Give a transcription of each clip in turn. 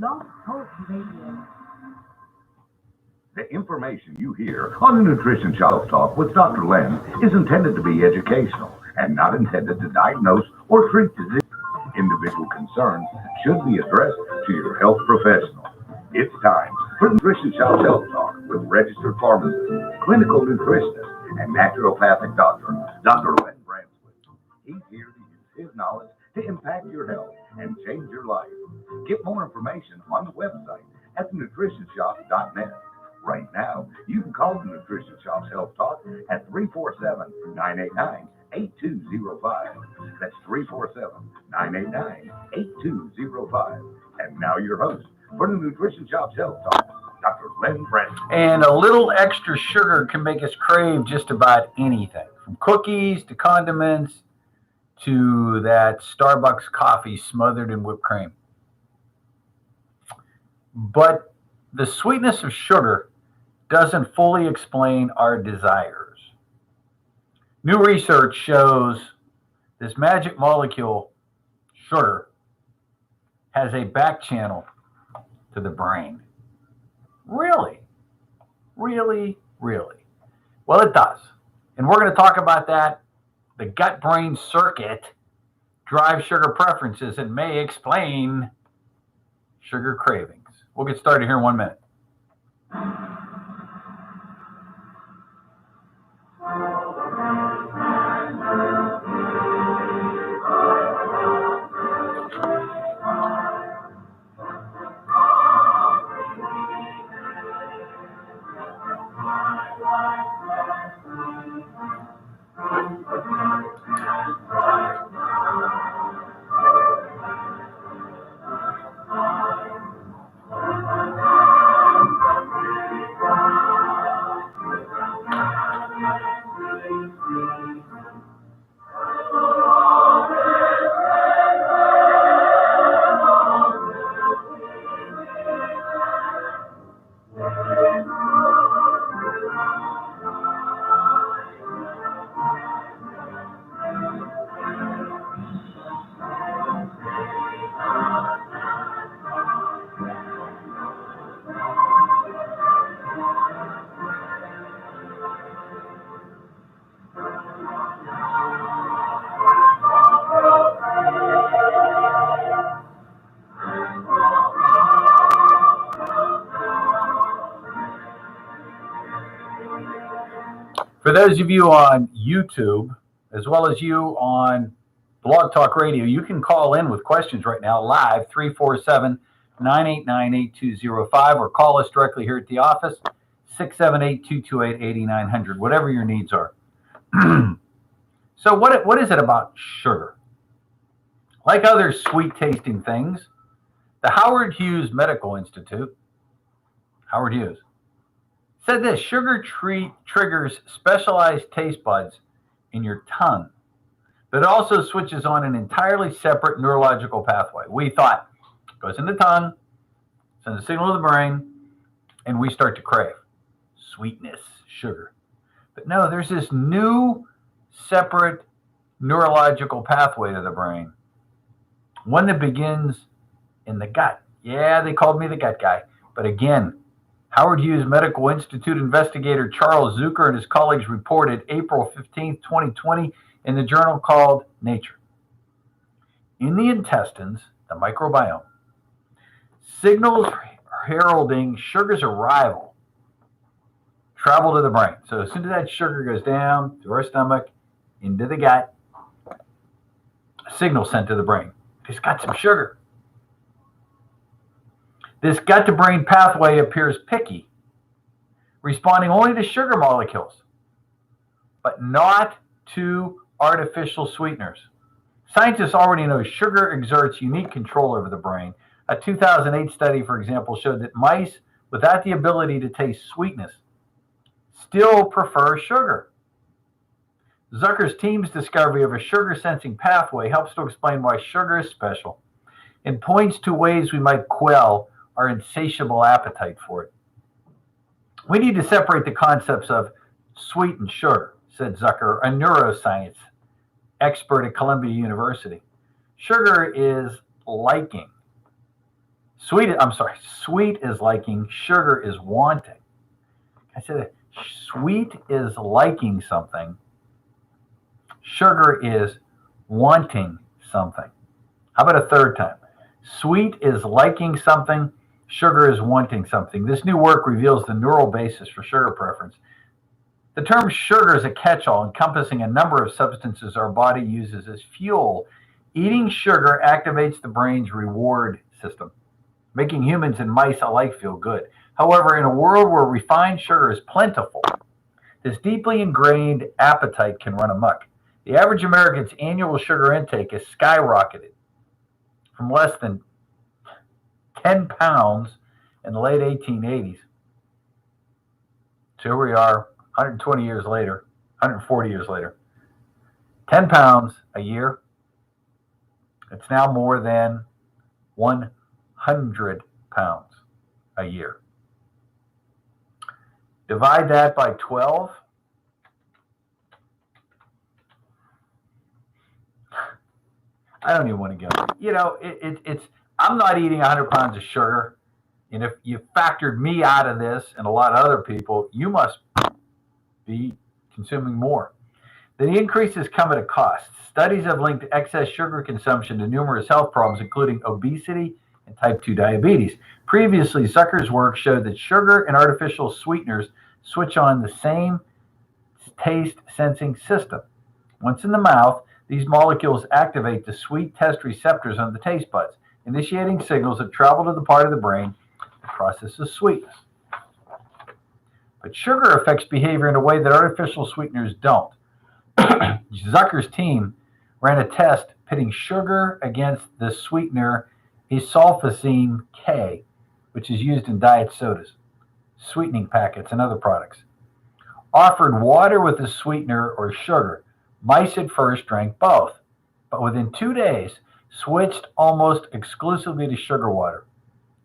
Blog Talk Radio. The information you hear on the Nutrition Shop Talk with Dr. Len is intended to be educational and not intended to diagnose or treat disease. Individual concerns should be addressed to your health professional. It's time for Nutrition Shop Health Talk with registered pharmacist, clinical nutritionist, and naturopathic doctor, Dr. Len Branswood. He's here to use his knowledge to impact your health and change your life. Get more information on the website at thenutritionshop.net. Right now, you can call the Nutrition Shop's Health Talk at 347-989-8205. That's 347-989-8205. And now your host for the Nutrition Shop's Health Talk, Dr. Len Brandt. And a little extra sugar can make us crave just about anything, from cookies to condiments to that Starbucks coffee smothered in whipped cream. But the sweetness of sugar doesn't fully explain our desires. New research shows this magic molecule, sugar, has a back channel to the brain. Really? Really? Really? Well, it does. And we're going to talk about that. The gut-brain circuit drives sugar preferences and may explain sugar cravings. We'll get started here in 1 minute. For those of you on YouTube, as well as you on Blog Talk Radio, you can call in with questions right now, live, 347-989-8205, or call us directly here at the office, 678-228-8900, whatever your needs are. So what is it about sugar? Like other sweet-tasting things, the Howard Hughes Medical Institute, Howard Hughes, said this: sugar triggers specialized taste buds in your tongue, but it also switches on an entirely separate neurological pathway. We thought it goes in the tongue, sends a signal to the brain, and we start to crave sweetness, sugar. But no, there's this new separate neurological pathway to the brain, one that begins in the gut. Yeah, they called me the gut guy, but again, Howard Hughes Medical Institute investigator Charles Zucker and his colleagues reported April 15, 2020, in the journal called Nature. In the intestines, the microbiome, signals heralding sugar's arrival travel to the brain. So as soon as that sugar goes down to our stomach, into the gut, a signal sent to the brain. It's got some sugar. This gut-to-brain pathway appears picky, responding only to sugar molecules, but not to artificial sweeteners. Scientists already know sugar exerts unique control over the brain. A 2008 study, for example, showed that mice without the ability to taste sweetness still prefer sugar. Zucker's team's discovery of a sugar-sensing pathway helps to explain why sugar is special and points to ways we might quell our insatiable appetite for it. We need to separate the concepts of sweet and sugar, said Zucker, a neuroscience expert at Columbia University. Sugar is liking. Sweet is liking, sugar is wanting. I said that. Sweet is liking something, sugar is wanting something. How about a third time? Sweet is liking something, sugar is wanting something. This new work reveals the neural basis for sugar preference. The term sugar is a catch all encompassing a number of substances our body uses as fuel. Eating sugar activates the brain's reward system, making humans and mice alike feel good. However, in a world where refined sugar is plentiful, this deeply ingrained appetite can run amok. The average American's annual sugar intake has skyrocketed from less than 10 pounds in the late 1880s. So here we are, 120 years later, 140 years later. 10 pounds a year. It's now more than 100 pounds a year. Divide that by 12. I don't even want to go. It's. I'm not eating 100 pounds of sugar, and if you factored me out of this and a lot of other people, you must be consuming more. The increases come at a cost. Studies have linked excess sugar consumption to numerous health problems, including obesity and type 2 diabetes. Previously, Zucker's work showed that sugar and artificial sweeteners switch on the same taste sensing system. Once in the mouth, these molecules activate the sweet taste receptors on the taste buds, initiating signals that travel to the part of the brain that processes sweetness. But sugar affects behavior in a way that artificial sweeteners don't. Zucker's team ran a test pitting sugar against the sweetener esulfocine K, which is used in diet sodas, sweetening packets, and other products. Offered water with the sweetener or sugar. Mice at first drank both, but within 2 days switched almost exclusively to sugar water.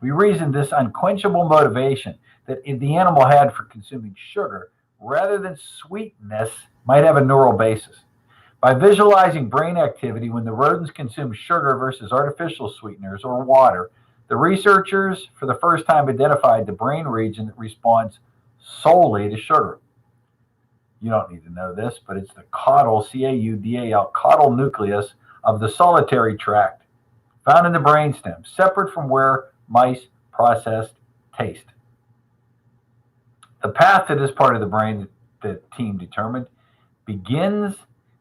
We reasoned this unquenchable motivation that the animal had for consuming sugar rather than sweetness might have a neural basis. By visualizing brain activity when the rodents consume sugar versus artificial sweeteners or water, the researchers for the first time identified the brain region that responds solely to sugar. You don't need to know this, but it's the caudal, C-A-U-D-A-L, caudal nucleus of the solitary tract, found in the brainstem, separate from where mice processed taste. The path to this part of the brain that the team determined begins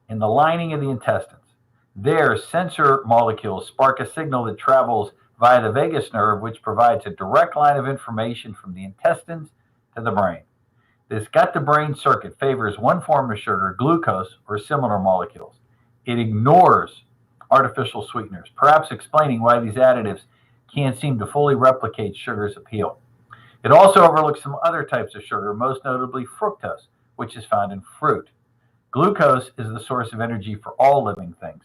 in the lining of the intestines. There, sensor molecules spark a signal that travels via the vagus nerve, which provides a direct line of information from the intestines to the brain. This gut-to-brain circuit favors one form of sugar, glucose, or similar molecules. It ignores artificial sweeteners, perhaps explaining why these additives can't seem to fully replicate sugar's appeal. It also overlooks some other types of sugar, most notably fructose, which is found in fruit. Glucose is the source of energy for all living things.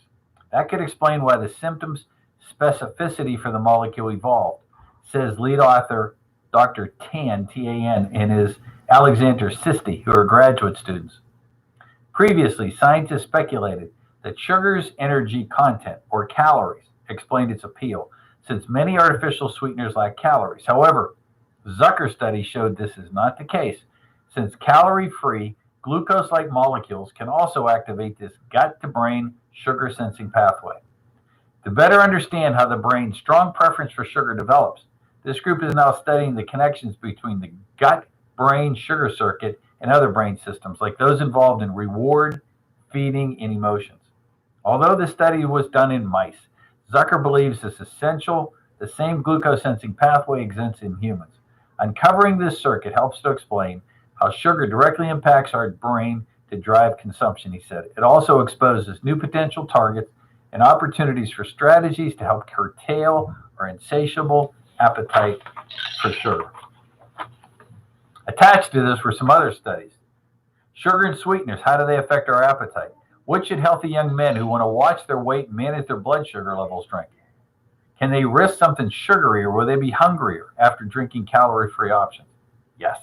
That could explain why the symptoms specificity for the molecule evolved, says lead author Dr. Tan, T-A-N, and his Alexander Sisti, who are graduate students. Previously, scientists speculated that sugar's energy content, or calories, explained its appeal, since many artificial sweeteners lack calories. However, Zucker's study showed this is not the case, since calorie-free, glucose-like molecules can also activate this gut-to-brain sugar-sensing pathway. To better understand how the brain's strong preference for sugar develops, this group is now studying the connections between the gut-brain sugar circuit and other brain systems, like those involved in reward, feeding, and emotions. Although the study was done in mice, Zucker believes this essential, the same glucose-sensing pathway exists in humans. Uncovering this circuit helps to explain how sugar directly impacts our brain to drive consumption, he said. It also exposes new potential targets and opportunities for strategies to help curtail our insatiable appetite for sugar. Attached to this were some other studies. Sugar and sweeteners, how do they affect our appetite? What should healthy young men who want to watch their weight and manage their blood sugar levels drink? Can they risk something sugary, or will they be hungrier after drinking calorie-free options? Yes.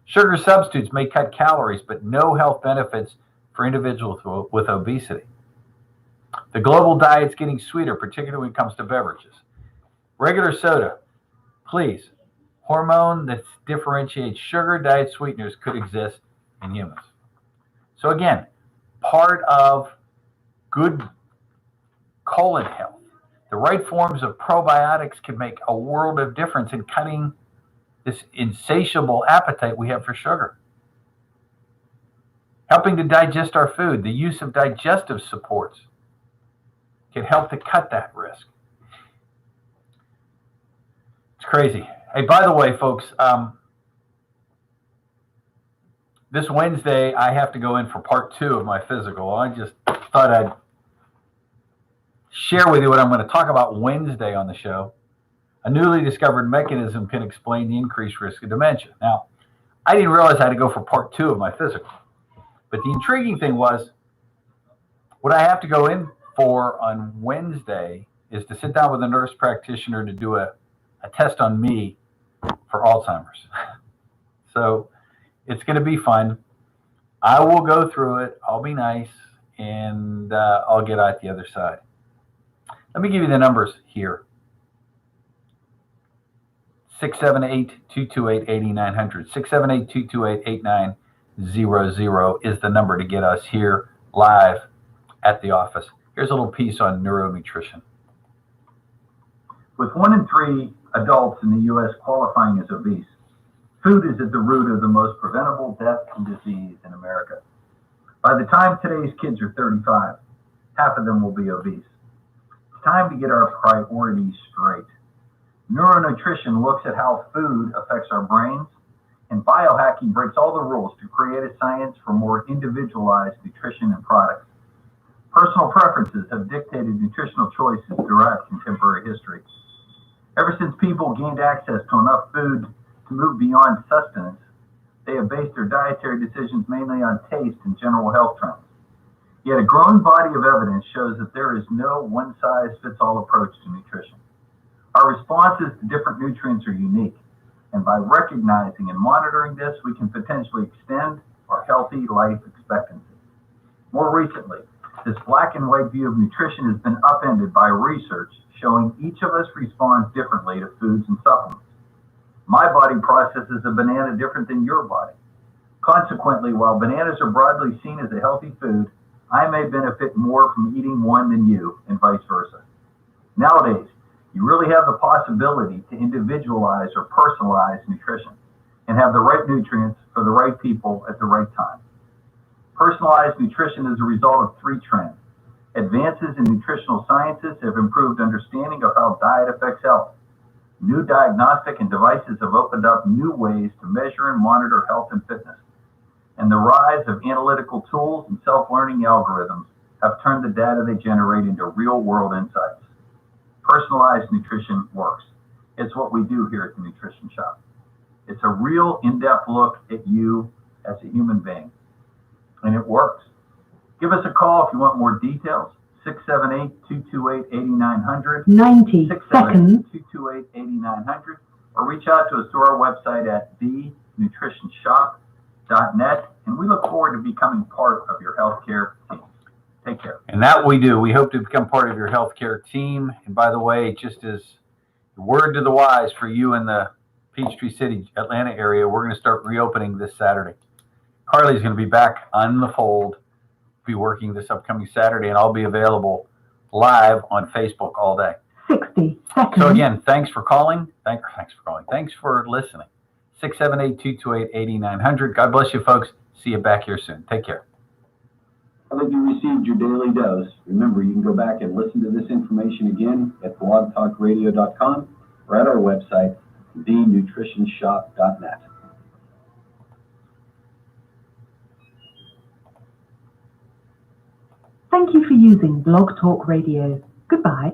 Sugar substitutes may cut calories, but no health benefits for individuals with obesity. The global diet's getting sweeter, particularly when it comes to beverages. Regular soda, please. Hormone that differentiates sugar, diet sweeteners could exist in humans. So again, part of good colon health. The right forms of probiotics can make a world of difference in cutting this insatiable appetite we have for sugar. Helping to digest our food, the use of digestive supports can help to cut that risk. It's crazy. Hey, by the way, folks, this Wednesday I have to go in for part 2 of my physical. I just thought I'd share with you what I'm going to talk about Wednesday on the show. A newly discovered mechanism can explain the increased risk of dementia. Now, I didn't realize I had to go for part 2 of my physical. But the intriguing thing was, what I have to go in for on Wednesday is to sit down with a nurse practitioner to do a test on me for Alzheimer's. So it's going to be fun. I will go through it. I'll be nice, and I'll get out the other side. Let me give you the numbers here. 678-228-8900. 678-228-8900 is the number to get us here live at the office. Here's a little piece on neuronutrition. With 1 in 3 adults in the U.S. qualifying as obese, food is at the root of the most preventable death and disease in America. By the time today's kids are 35, half of them will be obese. It's time to get our priorities straight. Neuronutrition looks at how food affects our brains, and biohacking breaks all the rules to create a science for more individualized nutrition and products. Personal preferences have dictated nutritional choices throughout contemporary history. Ever since people gained access to enough food to move beyond sustenance, they have based their dietary decisions mainly on taste and general health trends. Yet a growing body of evidence shows that there is no one-size-fits-all approach to nutrition. Our responses to different nutrients are unique, and by recognizing and monitoring this, we can potentially extend our healthy life expectancy. More recently, this black and white view of nutrition has been upended by research showing each of us responds differently to foods and supplements. My body processes a banana different than your body. Consequently, while bananas are broadly seen as a healthy food, I may benefit more from eating one than you, and vice versa. Nowadays, you really have the possibility to individualize or personalize nutrition and have the right nutrients for the right people at the right time. Personalized nutrition is a result of 3 trends. Advances in nutritional sciences have improved understanding of how diet affects health. New diagnostic and devices have opened up new ways to measure and monitor health and fitness. And the rise of analytical tools and self-learning algorithms have turned the data they generate into real-world insights. Personalized nutrition works. It's what we do here at the Nutrition Shop. It's a real in-depth look at you as a human being. And it works. Give us a call if you want more details. 678-228-8900. 90 seconds. 678-228-8900. Or reach out to us through our website at thenutritionshop.net. And we look forward to becoming part of your healthcare team. Take care. And that we do. We hope to become part of your healthcare team. And by the way, just as the word to the wise for you in the Peachtree City, Atlanta area, we're going to start reopening this Saturday. Carly's going to be back on the fold, be working this upcoming Saturday, and I'll be available live on Facebook all day. 60 seconds. So again, thanks for calling. Thanks for calling. Thanks for listening. 678-228-8900. God bless you, folks. See you back here soon. Take care. I hope you received your daily dose. Remember, you can go back and listen to this information again at blogtalkradio.com or at our website, thenutritionshop.net. Thank you for using Blog Talk Radio. Goodbye.